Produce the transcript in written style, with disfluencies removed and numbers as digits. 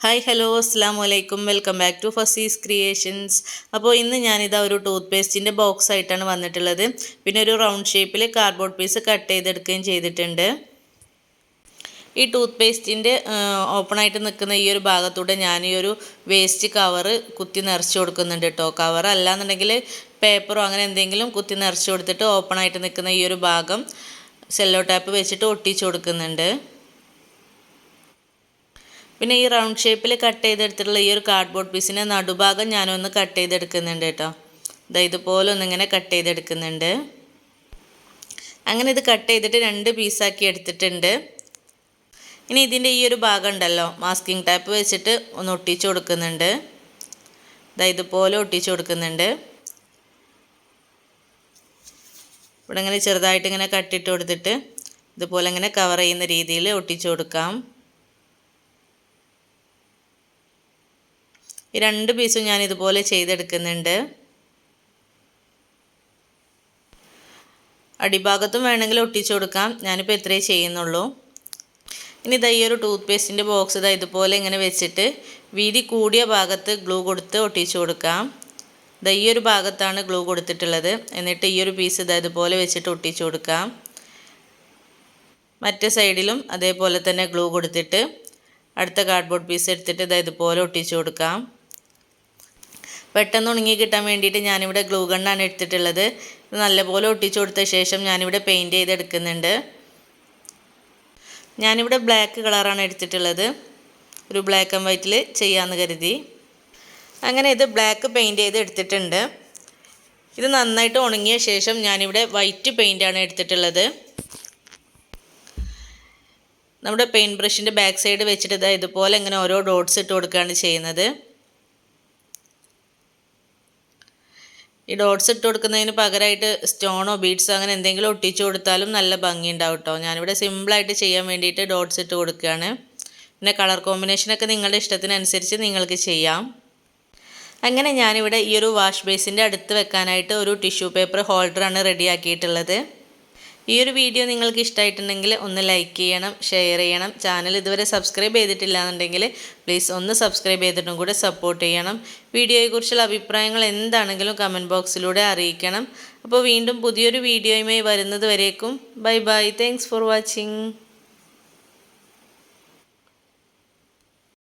Hi hello അസ്സാം വലൈക്കും welcome back to ഫസീസ് ക്രിയേഷൻസ്. അപ്പോൾ ഇന്ന് ഞാനിതാ ഒരു ടൂത്ത് പേസ്റ്റിൻ്റെ ബോക്സ് ആയിട്ടാണ് വന്നിട്ടുള്ളത്. പിന്നെ ഒരു റൗണ്ട് ഷേപ്പിൽ കാർഡ്ബോർഡ് പീസ് കട്ട് ചെയ്തെടുക്കുകയും ചെയ്തിട്ടുണ്ട്. ഈ ടൂത്ത് പേസ്റ്റിൻ്റെ ഓപ്പണായിട്ട് നിൽക്കുന്ന ഈ ഒരു ഭാഗത്തൂടെ ഞാൻ ഈ ഒരു വേസ്റ്റ് കവറ് കുത്തി നിറച്ച് കൊടുക്കുന്നുണ്ട് കേട്ടോ. കവർ അല്ലാന്നുണ്ടെങ്കിൽ പേപ്പറോ അങ്ങനെ എന്തെങ്കിലും കുത്തി നിറച്ച് കൊടുത്തിട്ട് ഓപ്പണായിട്ട് നിൽക്കുന്ന ഈ ഒരു ഭാഗം സെല്ലോ ടാപ്പ് വെച്ചിട്ട് ഒട്ടിച്ച് കൊടുക്കുന്നുണ്ട്. പിന്നെ ഈ റൗണ്ട് ഷേപ്പിൽ കട്ട് ചെയ്തെടുത്തിട്ടുള്ള ഈ ഒരു കാർഡ്ബോർഡ് പീസിൻ്റെ നടുഭാഗം ഞാനൊന്ന് കട്ട് ചെയ്തെടുക്കുന്നുണ്ട് കേട്ടോ. ഇതുപോലെ ഒന്നിങ്ങനെ കട്ട് ചെയ്തെടുക്കുന്നുണ്ട്. അങ്ങനെ ഇത് കട്ട് ചെയ്തിട്ട് 2 പീസാക്കി എടുത്തിട്ടുണ്ട്. ഇനി ഇതിൻ്റെ ഈ ഒരു ഭാഗം ഉണ്ടല്ലോ, മാസ്കിംഗ് ടാപ്പ് വെച്ചിട്ട് ഒന്ന് ഒട്ടിച്ച് കൊടുക്കുന്നുണ്ട്. ഇതുപോലെ ഒട്ടിച്ച് കൊടുക്കുന്നുണ്ട്. ഇവിടെ ഇങ്ങനെ ചെറുതായിട്ട് ഇങ്ങനെ കട്ടിട്ട് കൊടുത്തിട്ട് ഇതുപോലെ ഇങ്ങനെ കവർ ചെയ്യുന്ന രീതിയിൽ ഒട്ടിച്ച് കൊടുക്കാം. ഈ 2 പീസും ഞാൻ ഇതുപോലെ ചെയ്തെടുക്കുന്നുണ്ട്. അടിഭാഗത്തും വേണമെങ്കിൽ ഒട്ടിച്ചു കൊടുക്കാം. ഞാനിപ്പോൾ ഇത്രയേ ചെയ്യുന്നുള്ളൂ. ഇനി ഈ ഒരു ടൂത്ത് പേസ്റ്റിൻ്റെ ബോക്സ് ഇതുപോലെ ഇങ്ങനെ വെച്ചിട്ട് വീതി കൂടിയ ഭാഗത്ത് ഗ്ലൂ കൊടുത്ത് ഒട്ടിച്ചു കൊടുക്കാം. ഈ ഒരു ഭാഗത്താണ് ഗ്ലൂ കൊടുത്തിട്ടുള്ളത്. എന്നിട്ട് ഈ ഒരു പീസ് ഇതുപോലെ വെച്ചിട്ട് ഒട്ടിച്ചു കൊടുക്കാം. മറ്റേ സൈഡിലും അതേപോലെ തന്നെ ഗ്ലൂ കൊടുത്തിട്ട് അടുത്ത കാർഡ്ബോർഡ് പീസ് എടുത്തിട്ട് ഇതുപോലെ ഒട്ടിച്ചു കൊടുക്കാം. പെട്ടെന്ന് ഉണങ്ങി കിട്ടാൻ വേണ്ടിയിട്ട് ഞാനിവിടെ ഗ്ലൂ ഗണ്ണാണ് എടുത്തിട്ടുള്ളത്. ഇത് നല്ലപോലെ ഒട്ടിച്ചു കൊടുത്ത ശേഷം ഞാനിവിടെ പെയിൻറ്റ് ചെയ്തെടുക്കുന്നുണ്ട്. ഞാനിവിടെ ബ്ലാക്ക് കളറാണ് എടുത്തിട്ടുള്ളത്. ഒരു ബ്ലാക്ക് ആൻഡ് വൈറ്റിൽ ചെയ്യാമെന്ന് കരുതി. അങ്ങനെ ഇത് ബ്ലാക്ക് പെയിൻറ്റ് ചെയ്ത് എടുത്തിട്ടുണ്ട്. ഇത് നന്നായിട്ട് ഉണങ്ങിയ ശേഷം ഞാനിവിടെ വൈറ്റ് പെയിൻറ്റാണ് എടുത്തിട്ടുള്ളത്. നമ്മുടെ പെയിൻറ്റ് ബ്രഷിൻ്റെ ബാക്ക് സൈഡ് വെച്ചിട്ട് ഇതുപോലെ ഇങ്ങനെ ഓരോ ഡോട്ട്സ് ഇട്ട് കൊടുക്കുകയാണ് ചെയ്യുന്നത്. ഈ ഡോട്ട്സ് ഇട്ട് കൊടുക്കുന്നതിന് പകരമായിട്ട് സ്റ്റോണോ ബീഡ്സോ അങ്ങനെ എന്തെങ്കിലും ഒട്ടിച്ചു കൊടുത്താലും നല്ല ഭംഗി ഉണ്ടാവും കേട്ടോ. ഞാനിവിടെ സിമ്പിളായിട്ട് ചെയ്യാൻ വേണ്ടിയിട്ട് ഡോട്ട്സ് ഇട്ട് കൊടുക്കുകയാണ്. പിന്നെ കളർ കോമ്പിനേഷനൊക്കെ നിങ്ങളുടെ ഇഷ്ടത്തിനനുസരിച്ച് നിങ്ങൾക്ക് ചെയ്യാം. അങ്ങനെ ഞാനിവിടെ ഈ ഒരു വാഷ് ബേസിൻ്റെ അടുത്ത് വെക്കാനായിട്ട് ഒരു ടിഷ്യൂ പേപ്പർ ഹോൾഡറാണ് റെഡിയാക്കിയിട്ടുള്ളത്. ഈ ഒരു വീഡിയോ നിങ്ങൾക്ക് ഇഷ്ടമായിട്ടുണ്ടെങ്കിൽ ഒന്ന് ലൈക്ക് ചെയ്യണം, ഷെയർ ചെയ്യണം. ചാനൽ ഇതുവരെ സബ്സ്ക്രൈബ് ചെയ്തിട്ടില്ല എന്നുണ്ടെങ്കിൽ പ്ലീസ് ഒന്ന് സബ്സ്ക്രൈബ് ചെയ്തിട്ടും കൂടെ സപ്പോർട്ട് ചെയ്യണം. വീഡിയോയെക്കുറിച്ചുള്ള അഭിപ്രായങ്ങൾ എന്താണെങ്കിലും കമൻറ്റ് ബോക്സിലൂടെ അറിയിക്കണം. അപ്പോൾ വീണ്ടും പുതിയൊരു വീഡിയോയുമായി വരുന്നത് വരേക്കും bye bye. Thanks for watching.